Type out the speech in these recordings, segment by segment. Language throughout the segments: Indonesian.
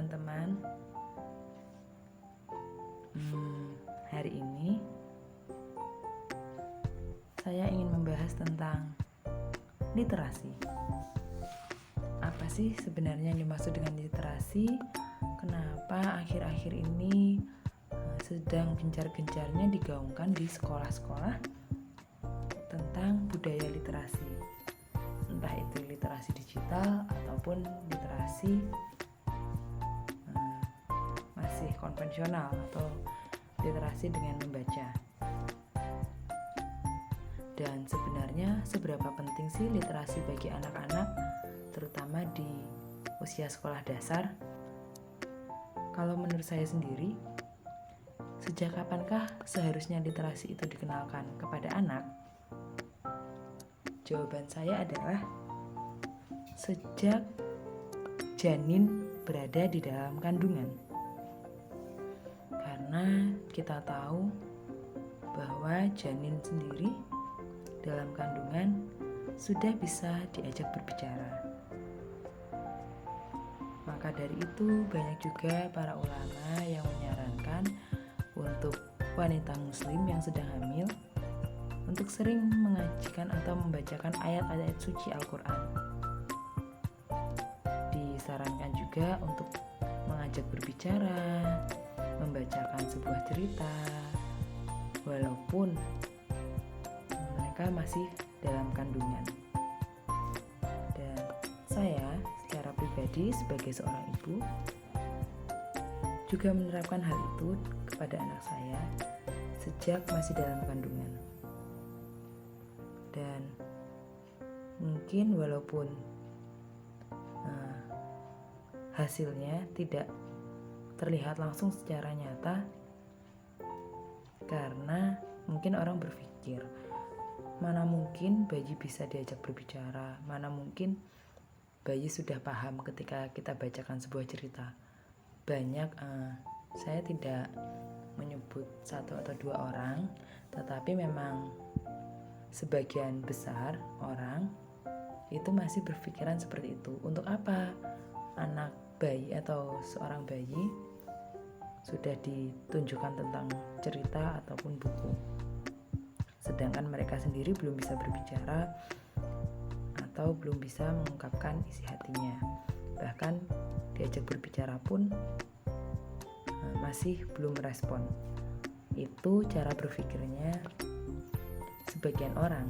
teman-teman. Hari ini saya ingin membahas tentang literasi. Apa sih sebenarnya yang dimaksud dengan literasi? Kenapa akhir-akhir ini sedang gencar-gencarnya digaungkan di sekolah-sekolah tentang budaya literasi? Entah itu literasi digital ataupun literasi masih konvensional atau literasi dengan membaca. Dan sebenarnya seberapa penting sih literasi bagi anak-anak, terutama di usia sekolah dasar? Kalau menurut saya sendiri, sejak kapankah seharusnya literasi itu dikenalkan kepada anak? Jawaban saya adalah sejak janin berada di dalam kandungan. Karena kita tahu bahwa janin sendiri dalam kandungan sudah bisa diajak berbicara. Maka dari itu banyak juga para ulama yang menyarankan untuk wanita muslim yang sedang hamil untuk sering mengajikan atau membacakan ayat-ayat suci Al-Quran. Disarankan juga untuk mengajak berbicara, membacakan sebuah cerita, walaupun mereka masih dalam kandungan. Dan saya secara pribadi sebagai seorang ibu juga menerapkan hal itu kepada anak saya sejak masih dalam kandungan. Dan mungkin walaupun hasilnya tidak terlihat langsung secara nyata, karena mungkin orang berpikir, mana mungkin bayi bisa diajak berbicara, mana mungkin bayi sudah paham ketika kita bacakan sebuah cerita. Banyak, saya tidak menyebut satu atau dua orang, tetapi memang sebagian besar orang itu masih berpikiran seperti itu. Untuk apa anak bayi atau seorang bayi sudah ditunjukkan tentang cerita ataupun buku, sedangkan mereka sendiri belum bisa berbicara atau belum bisa mengungkapkan isi hatinya. Bahkan diajak berbicara pun masih belum merespon. Itu cara berpikirnya sebagian orang.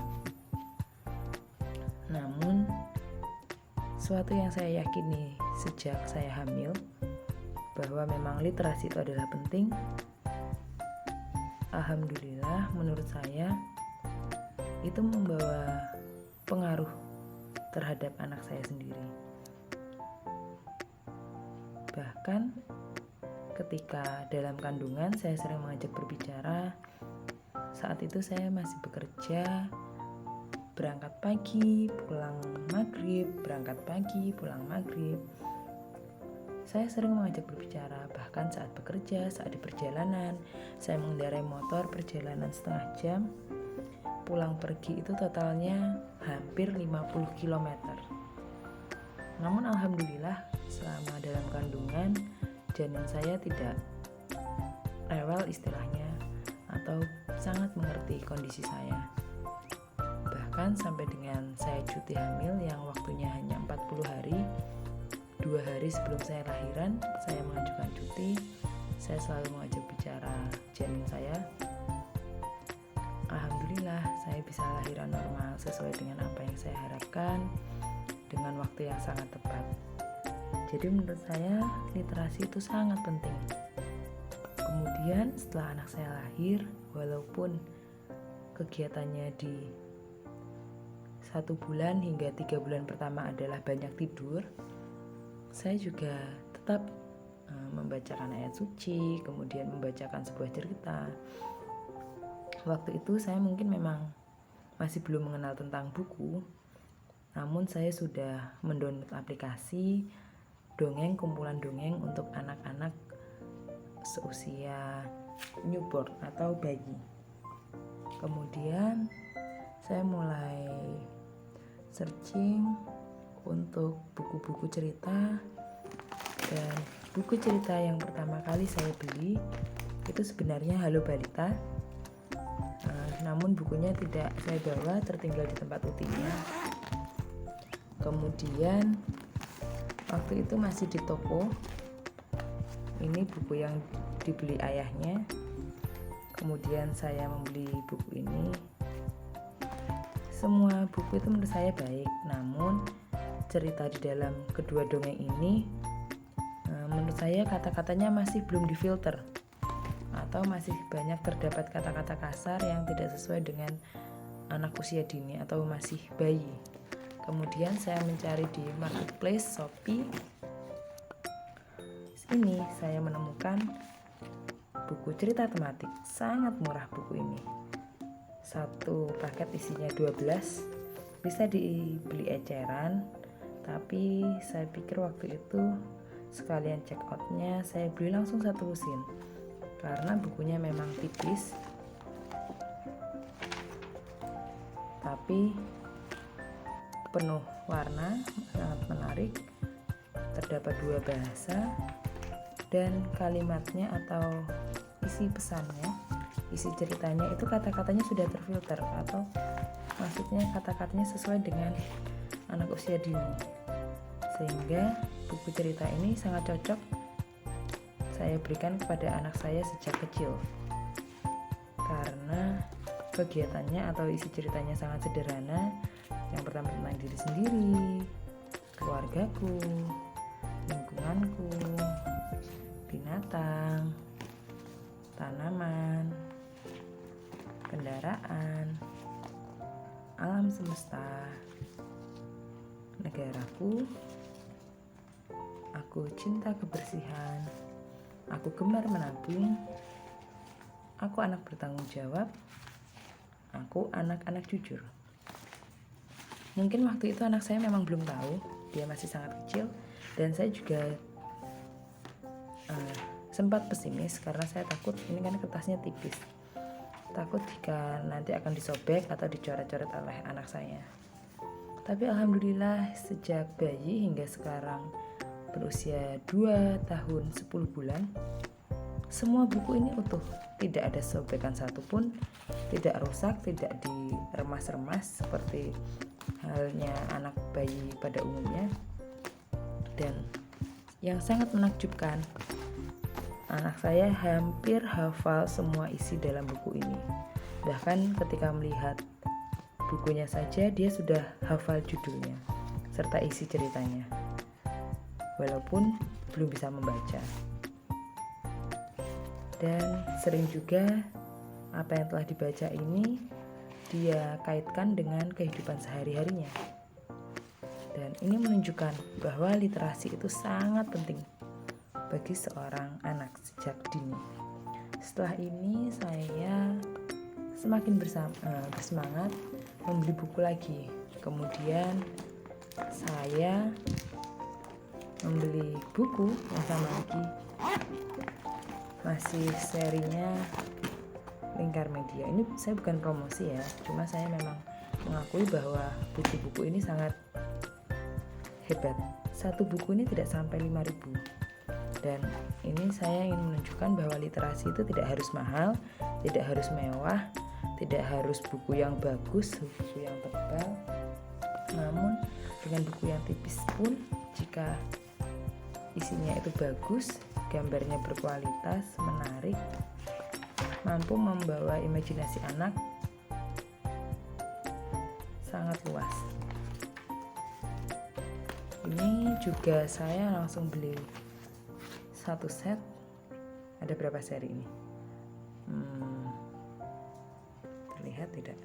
Namun suatu yang saya yakini sejak saya hamil, bahwa memang literasi itu adalah penting. Alhamdulillah menurut saya itu membawa pengaruh terhadap anak saya sendiri. Bahkan ketika dalam kandungan saya sering mengajak berbicara. Saat itu saya masih bekerja, berangkat pagi, pulang maghrib, berangkat pagi, pulang maghrib. Saya sering mengajak berbicara, bahkan saat bekerja, saat di perjalanan. Saya mengendarai motor perjalanan setengah jam, pulang pergi itu totalnya hampir 50 km. Namun alhamdulillah selama dalam kandungan, janin saya tidak rewel istilahnya, atau sangat mengerti kondisi saya. Bahkan sampai dengan saya cuti hamil yang waktunya hanya 40 hari, 2 hari sebelum saya lahiran, saya mengajukan cuti. Saya selalu mengajak bicara janin saya. Alhamdulillah saya bisa lahiran normal sesuai dengan apa yang saya harapkan, dengan waktu yang sangat tepat. Jadi menurut saya literasi itu sangat penting. Kemudian setelah anak saya lahir, walaupun kegiatannya di 1 bulan hingga 3 bulan pertama adalah banyak tidur, saya juga tetap membacakan ayat suci, kemudian membacakan sebuah cerita. Waktu itu saya mungkin memang masih belum mengenal tentang buku, namun saya sudah mendownload aplikasi dongeng, kumpulan dongeng untuk anak-anak seusia newborn atau bayi. Kemudian saya mulai searching untuk buku-buku cerita, dan buku cerita yang pertama kali saya beli itu sebenarnya Halo Balita. Namun bukunya tidak saya bawa, tertinggal di tempat utinya. Kemudian waktu itu masih di toko. Ini buku yang dibeli ayahnya. Kemudian saya membeli buku ini. Semua buku itu menurut saya baik, namun cerita di dalam kedua dongeng ini menurut saya kata-katanya masih belum difilter, atau masih banyak terdapat kata-kata kasar yang tidak sesuai dengan anak usia dini atau masih bayi. Kemudian saya mencari di marketplace Shopee. Ini saya menemukan buku cerita tematik. Sangat murah buku ini. Satu paket isinya 12, bisa dibeli eceran, tapi saya pikir waktu itu sekalian check outnya saya beli langsung satu lusin karena bukunya memang tipis, tapi penuh warna, sangat menarik, terdapat 2 bahasa, dan kalimatnya atau isi pesannya, isi ceritanya itu kata-katanya sudah terfilter, atau maksudnya kata-katanya sesuai dengan anak usia dini, sehingga buku cerita ini sangat cocok saya berikan kepada anak saya sejak kecil karena kegiatannya atau isi ceritanya sangat sederhana. Yang pertama tentang diri sendiri, keluargaku, lingkunganku, binatang, tanaman, kendaraan, alam semesta, negaraku, aku cinta kebersihan, aku gemar menabung, aku anak bertanggung jawab, aku anak-anak jujur. Mungkin waktu itu anak saya memang belum tahu, dia masih sangat kecil, dan saya juga sempat pesimis karena saya takut, ini kan kertasnya tipis, takut jika nanti akan disobek atau dicoret-coret oleh anak saya. Tapi alhamdulillah sejak bayi hingga sekarang berusia 2 tahun 10 bulan, semua buku ini utuh, tidak ada sobekan satupun, tidak rusak, tidak diremas-remas seperti halnya anak bayi pada umumnya. Dan yang sangat menakjubkan, anak saya hampir hafal semua isi dalam buku ini. Bahkan ketika melihat bukunya saja dia sudah hafal judulnya serta isi ceritanya, walaupun belum bisa membaca. Dan sering juga apa yang telah dibaca ini dia kaitkan dengan kehidupan sehari-harinya. Dan ini menunjukkan bahwa literasi itu sangat penting bagi seorang anak sejak dini. Setelah ini saya semakin bersemangat membeli buku lagi. Kemudian saya membeli buku yang sama lagi, masih serinya Lingkar Media. Ini saya bukan promosi ya, cuma saya memang mengakui bahwa buku-buku ini sangat hebat. Satu buku ini tidak sampai 5.000. Dan ini saya ingin menunjukkan bahwa literasi itu tidak harus mahal, tidak harus mewah, tidak harus buku yang bagus, buku yang tebal. Namun dengan buku yang tipis pun, jika isinya itu bagus, gambarnya berkualitas, menarik, mampu membawa imajinasi anak sangat luas. Ini juga saya langsung beli satu set. Ada berapa seri ini? Terlihat tidak?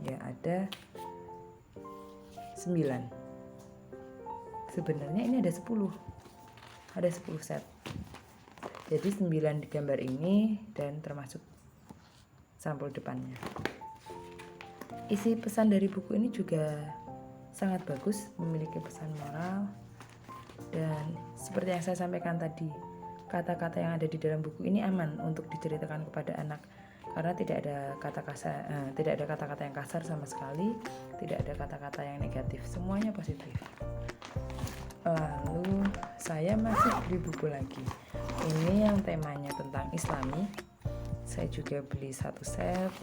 Ya, ada 9. Sebenarnya ini ada 10. Ada 10 set. Jadi 9 di gambar ini dan termasuk sampul depannya. Isi pesan dari buku ini juga sangat bagus, memiliki pesan moral. Dan seperti yang saya sampaikan tadi, kata-kata yang ada di dalam buku ini aman untuk diceritakan kepada anak karena tidak ada kata-kata yang kasar sama sekali, tidak ada kata-kata yang negatif, semuanya positif. Lalu saya masih beli buku lagi. Ini yang temanya tentang Islami. Saya juga beli satu set.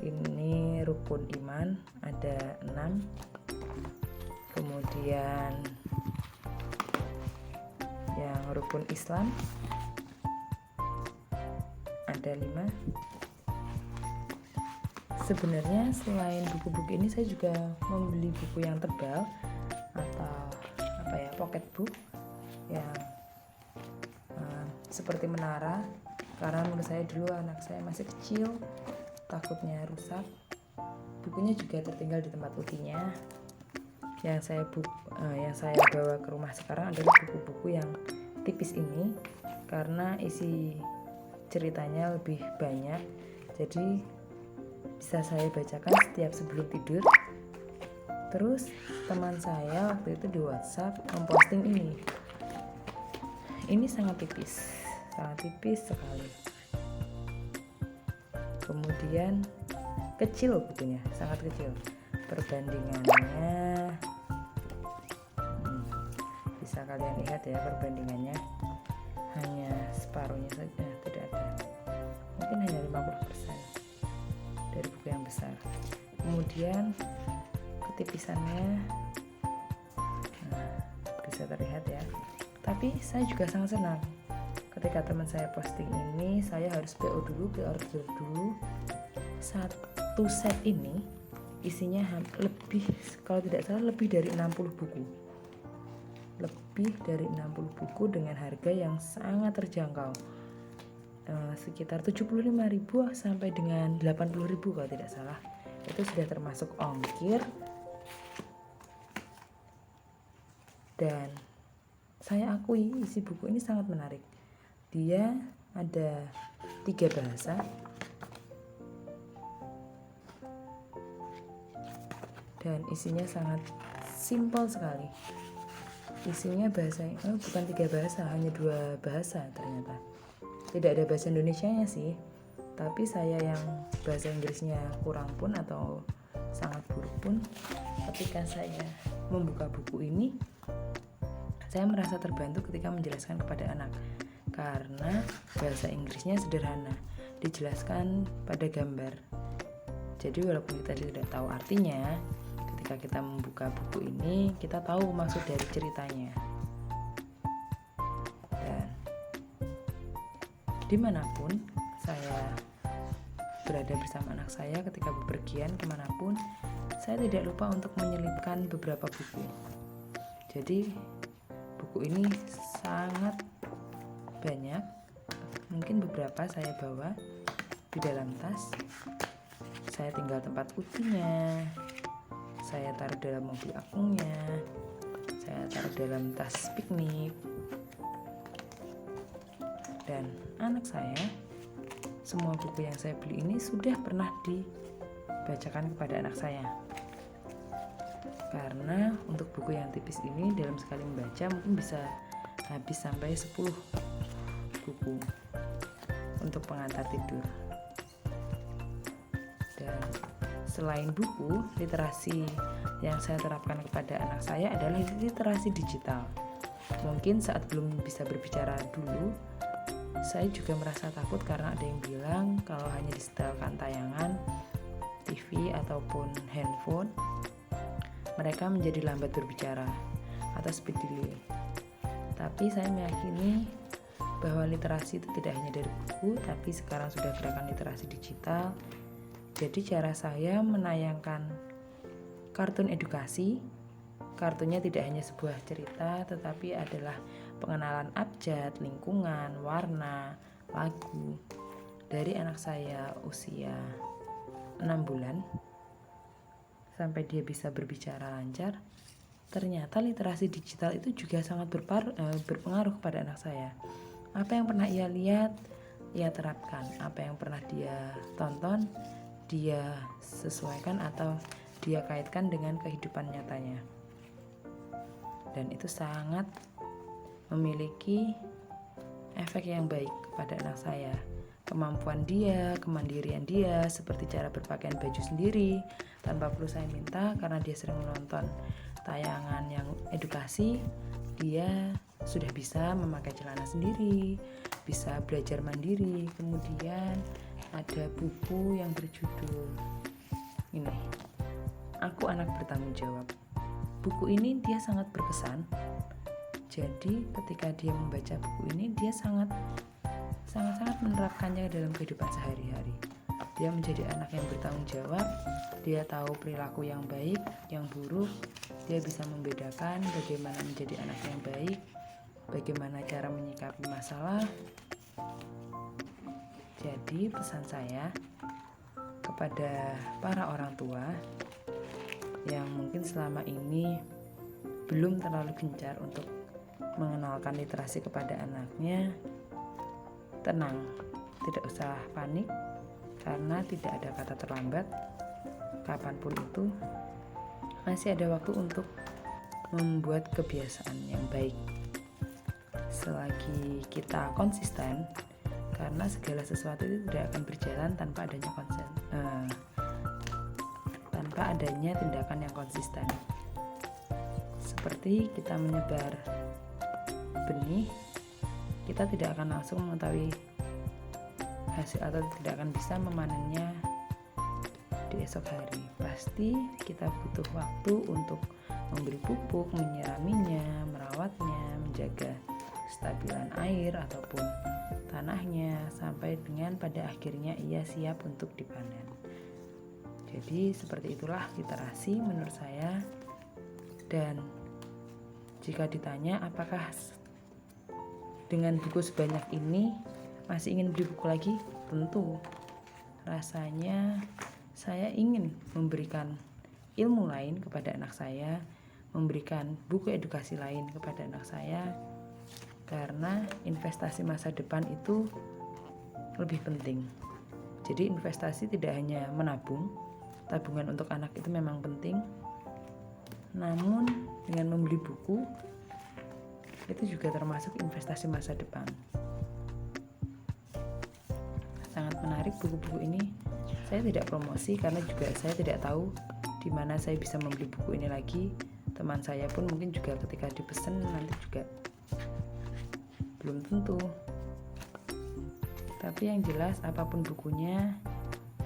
Ini rukun iman, ada 6. Kemudian yang rukun Islam ada 5. Sebenarnya selain buku-buku ini saya juga membeli buku yang tebal atau pocket book yang seperti Menara, karena menurut saya dulu anak saya masih kecil, takutnya rusak. Bukunya juga tertinggal di tempat ujinya. Yang saya bawa ke rumah sekarang adalah buku-buku yang tipis ini, karena isi ceritanya lebih banyak, jadi bisa saya bacakan setiap sebelum tidur. Terus teman saya waktu itu di WhatsApp memposting ini. Ini sangat tipis sekali. Kemudian kecil bukunya, sangat kecil. Perbandingannya bisa kalian lihat ya, perbandingannya hanya separuhnya saja, tidak ada. Mungkin hanya 50% dari buku yang besar. Kemudian ketipisannya bisa terlihat ya. Tapi saya juga sangat senang ketika teman saya posting ini. Saya harus pre-order dulu. Satu set ini isinya kalau tidak salah lebih dari 60 buku. Lebih dari 60 buku dengan harga yang sangat terjangkau. Sekitar 75.000 sampai dengan 80.000 kalau tidak salah. Itu sudah termasuk ongkir. Dan saya akui isi buku ini sangat menarik. Dia ada 3 bahasa. Dan isinya sangat simpel sekali. Isinya bukan 3 bahasa, hanya 2 bahasa ternyata. Tidak ada bahasa Indonesianya sih. Tapi saya yang bahasa Inggrisnya kurang pun atau sangat buruk pun, ketika saya membuka buku ini, saya merasa terbantu ketika menjelaskan kepada anak, karena bahasa Inggrisnya sederhana, dijelaskan pada gambar. Jadi walaupun kita tidak tahu artinya, ketika kita membuka buku ini, kita tahu maksud dari ceritanya. Dan dimanapun saya berada bersama anak saya, ketika bepergian kemanapun, saya tidak lupa untuk menyelipkan beberapa buku. Jadi buku ini sangat banyak. Mungkin beberapa saya bawa di dalam tas. Saya tinggal tempat ujinya, saya taruh dalam mobil akungnya, saya taruh dalam tas piknik. Dan anak saya, semua buku yang saya beli ini sudah pernah dibacakan kepada anak saya. Karena untuk buku yang tipis ini dalam sekali membaca mungkin bisa habis sampai 10 buku untuk pengantar tidur. Dan selain buku, literasi yang saya terapkan kepada anak saya adalah literasi digital. Mungkin saat belum bisa berbicara dulu, saya juga merasa takut karena ada yang bilang kalau hanya disetelkan tayangan TV ataupun handphone, mereka menjadi lambat berbicara atau speed delay. Tapi saya meyakini bahwa literasi itu tidak hanya dari buku, tapi sekarang sudah gerakan literasi digital. Jadi cara saya menayangkan kartun edukasi, kartunya tidak hanya sebuah cerita, tetapi adalah pengenalan abjad, lingkungan, warna, lagu dari anak saya usia 6 bulan sampai dia bisa berbicara lancar. Ternyata literasi digital itu juga sangat berpengaruh kepada anak saya. Apa yang pernah ia lihat, ia terapkan. Apa yang pernah dia tonton, dia sesuaikan atau dia kaitkan dengan kehidupan nyatanya. Dan itu sangat memiliki efek yang baik kepada anak saya. Kemampuan dia, kemandirian dia, seperti cara berpakaian baju sendiri tanpa perlu saya minta karena dia sering menonton tayangan yang edukasi, dia sudah bisa memakai celana sendiri, bisa belajar mandiri. Kemudian ada buku yang berjudul ini, Aku Anak Bertanggung Jawab. Buku ini dia sangat berkesan. Jadi ketika dia membaca buku ini, dia sangat menerapkannya dalam kehidupan sehari-hari. Dia menjadi anak yang bertanggung jawab. Dia tahu perilaku yang baik, yang buruk. Dia bisa membedakan bagaimana menjadi anak yang baik, bagaimana cara menyikapi masalah. Jadi pesan saya kepada para orang tua yang mungkin selama ini belum terlalu gencar untuk mengenalkan literasi kepada anaknya, tenang, tidak usah panik, karena tidak ada kata terlambat. Kapanpun itu masih ada waktu untuk membuat kebiasaan yang baik, selagi kita konsisten, karena segala sesuatu itu tidak akan berjalan tanpa adanya tindakan yang konsisten. Seperti kita menyebar benih, kita tidak akan langsung mengetahui hasil atau tidak akan bisa memanennya di esok hari. Pasti kita butuh waktu untuk memberi pupuk, menyiraminya, merawatnya, menjaga kestabilan air ataupun tanahnya, sampai dengan pada akhirnya ia siap untuk dipanen. Jadi seperti itulah literasi menurut saya. Dan jika ditanya apakah dengan buku sebanyak ini masih ingin beli buku lagi? Tentu. Rasanya saya ingin memberikan ilmu lain kepada anak saya, memberikan buku edukasi lain kepada anak saya, karena investasi masa depan itu lebih penting. Jadi investasi tidak hanya menabung, tabungan untuk anak itu memang penting, namun dengan membeli buku itu juga termasuk investasi masa depan. Sangat menarik buku-buku ini. Saya tidak promosi karena juga saya tidak tahu di mana saya bisa membeli buku ini lagi. Teman saya pun mungkin juga ketika dipesan nanti juga belum tentu. Tapi yang jelas apapun bukunya,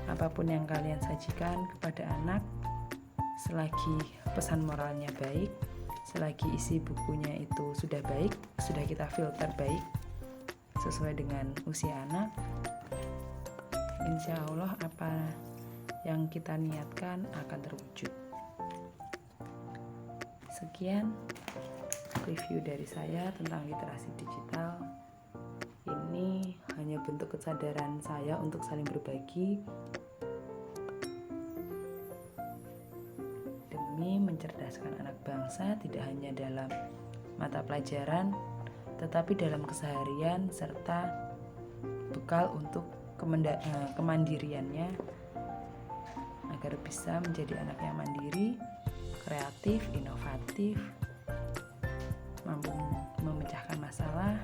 apapun yang kalian sajikan kepada anak, selagi pesan moralnya baik, selagi isi bukunya itu sudah baik, sudah kita filter baik sesuai dengan usia anak, insya Allah apa yang kita niatkan akan terwujud. Sekian review dari saya tentang literasi digital. Ini hanya bentuk kesadaran saya untuk saling berbagi demi mencerdaskan anak bangsa, tidak hanya dalam mata pelajaran tetapi dalam keseharian serta bekal untuk kemandiriannya, agar bisa menjadi anak yang mandiri, kreatif, inovatif, mampu memecahkan masalah,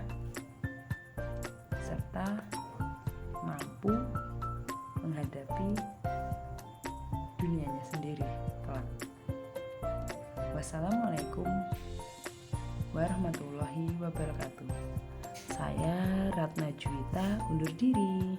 serta mampu menghadapi dunianya sendiri kelak. Wassalamualaikum warahmatullahi wabarakatuh. Saya Ratna Juwita undur diri.